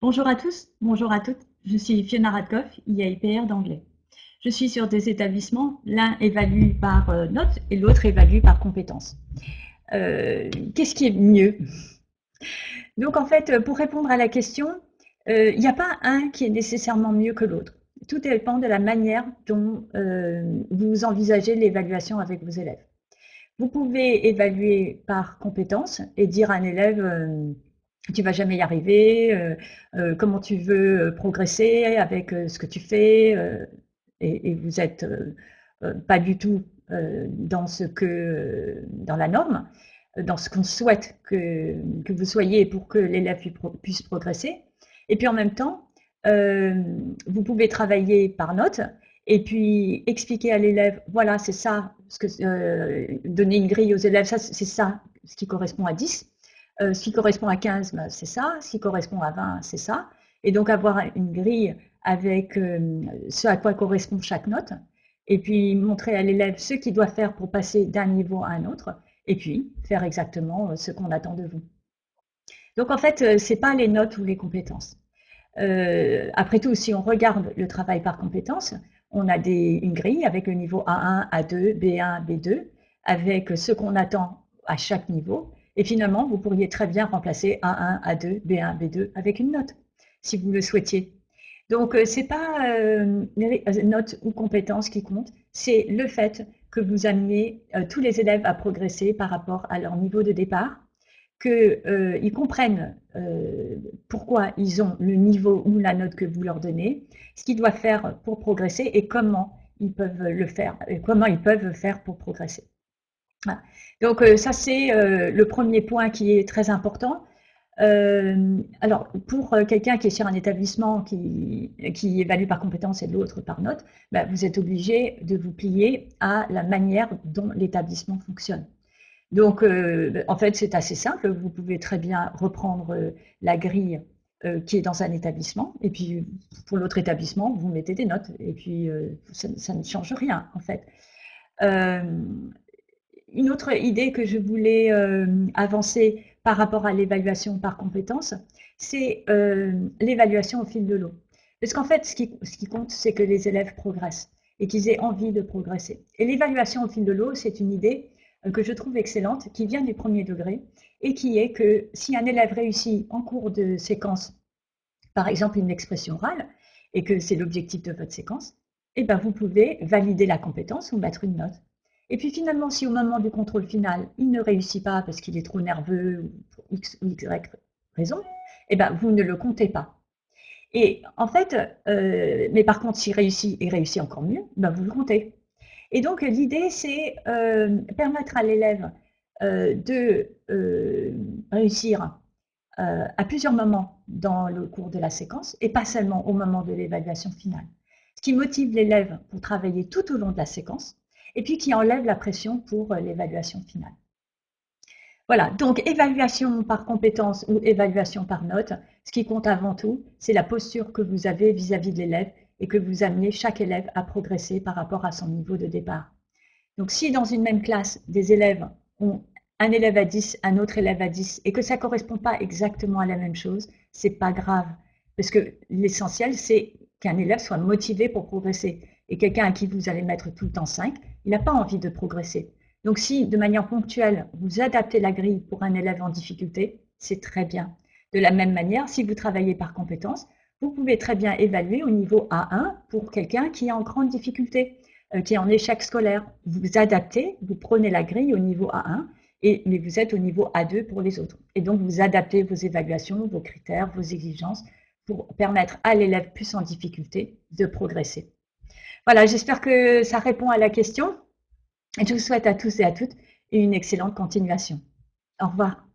Bonjour à tous, bonjour à toutes. Je suis Fiona Radkoff, IAIPR d'anglais. Je suis sur des établissements, l'un évalue par notes et l'autre évalue par compétences. Qu'est-ce qui est mieux? Donc en fait, pour répondre à la question, il n'y a pas un qui est nécessairement mieux que l'autre. Tout dépend de la manière dont vous envisagez l'évaluation avec vos élèves. Vous pouvez évaluer par compétences et dire à un élève tu vas jamais y arriver, comment tu veux progresser avec ce que tu fais, et vous êtes pas du tout dans la norme, dans ce qu'on souhaite que vous soyez pour que l'élève puisse progresser. Et puis en même temps, vous pouvez travailler par notes et puis expliquer à l'élève, voilà, c'est ça, donner une grille aux élèves, ça, c'est ça, ce qui correspond à 10. Ce qui correspond à 15, ben, c'est ça. Ce qui correspond à 20, c'est ça. Et donc avoir une grille avec ce à quoi correspond chaque note. Et puis montrer à l'élève ce qu'il doit faire pour passer d'un niveau à un autre. Et puis faire exactement ce qu'on attend de vous. Donc en fait, c'est pas les notes ou les compétences. Après tout, si on regarde le travail par compétences, on a une grille avec le niveau A1, A2, B1, B2, avec ce qu'on attend à chaque niveau. Et finalement, vous pourriez très bien remplacer A1, A2, B1, B2 avec une note, si vous le souhaitiez. Donc, c'est pas les notes ou compétences qui comptent, c'est le fait que vous ameniez tous les élèves à progresser par rapport à leur niveau de départ, qu'ils comprennent pourquoi ils ont le niveau ou la note que vous leur donnez, ce qu'ils doivent faire pour progresser et comment ils peuvent le faire, et comment ils peuvent faire pour progresser. Voilà. Donc ça c'est le premier point qui est très important. Alors pour quelqu'un qui est sur un établissement qui évalue par compétence et l'autre par note, ben, vous êtes obligé de vous plier à la manière dont l'établissement fonctionne. Donc, en fait, c'est assez simple. Vous pouvez très bien reprendre la grille qui est dans un établissement, et puis pour l'autre établissement, vous mettez des notes, et puis ça ne change rien, en fait. Euh, une autre idée que je voulais avancer par rapport à l'évaluation par compétence, c'est l'évaluation au fil de l'eau. Parce qu'en fait, ce qui compte, c'est que les élèves progressent et qu'ils aient envie de progresser. Et l'évaluation au fil de l'eau, c'est une idée que je trouve excellente, qui vient du premier degré, et qui est que si un élève réussit en cours de séquence, par exemple une expression orale, et que c'est l'objectif de votre séquence, eh ben vous pouvez valider la compétence ou mettre une note. Et puis finalement, si au moment du contrôle final, il ne réussit pas parce qu'il est trop nerveux ou pour X ou Y raison, eh ben vous ne le comptez pas. Et en fait, mais par contre, s'il réussit et réussit encore mieux, ben vous le comptez. Et donc l'idée, c'est permettre à l'élève de réussir à plusieurs moments dans le cours de la séquence et pas seulement au moment de l'évaluation finale. Ce qui motive l'élève pour travailler tout au long de la séquence et puis qui enlève la pression pour l'évaluation finale. Voilà, donc évaluation par compétence ou évaluation par note, ce qui compte avant tout, c'est la posture que vous avez vis-à-vis de l'élève et que vous amenez chaque élève à progresser par rapport à son niveau de départ. Donc si dans une même classe, des élèves ont un élève à 10, un autre élève à 10, et que ça ne correspond pas exactement à la même chose, c'est pas grave. Parce que l'essentiel, c'est qu'un élève soit motivé pour progresser. Et quelqu'un à qui vous allez mettre tout le temps 5, il n'a pas envie de progresser. Donc si de manière ponctuelle, vous adaptez la grille pour un élève en difficulté, c'est très bien. De la même manière, si vous travaillez par compétences, vous pouvez très bien évaluer au niveau A1 pour quelqu'un qui est en grande difficulté, qui est en échec scolaire. Vous vous adaptez, vous prenez la grille au niveau A1, mais vous êtes au niveau A2 pour les autres. Et donc, vous adaptez vos évaluations, vos critères, vos exigences pour permettre à l'élève plus en difficulté de progresser. Voilà, j'espère que ça répond à la question. Et je vous souhaite à tous et à toutes une excellente continuation. Au revoir.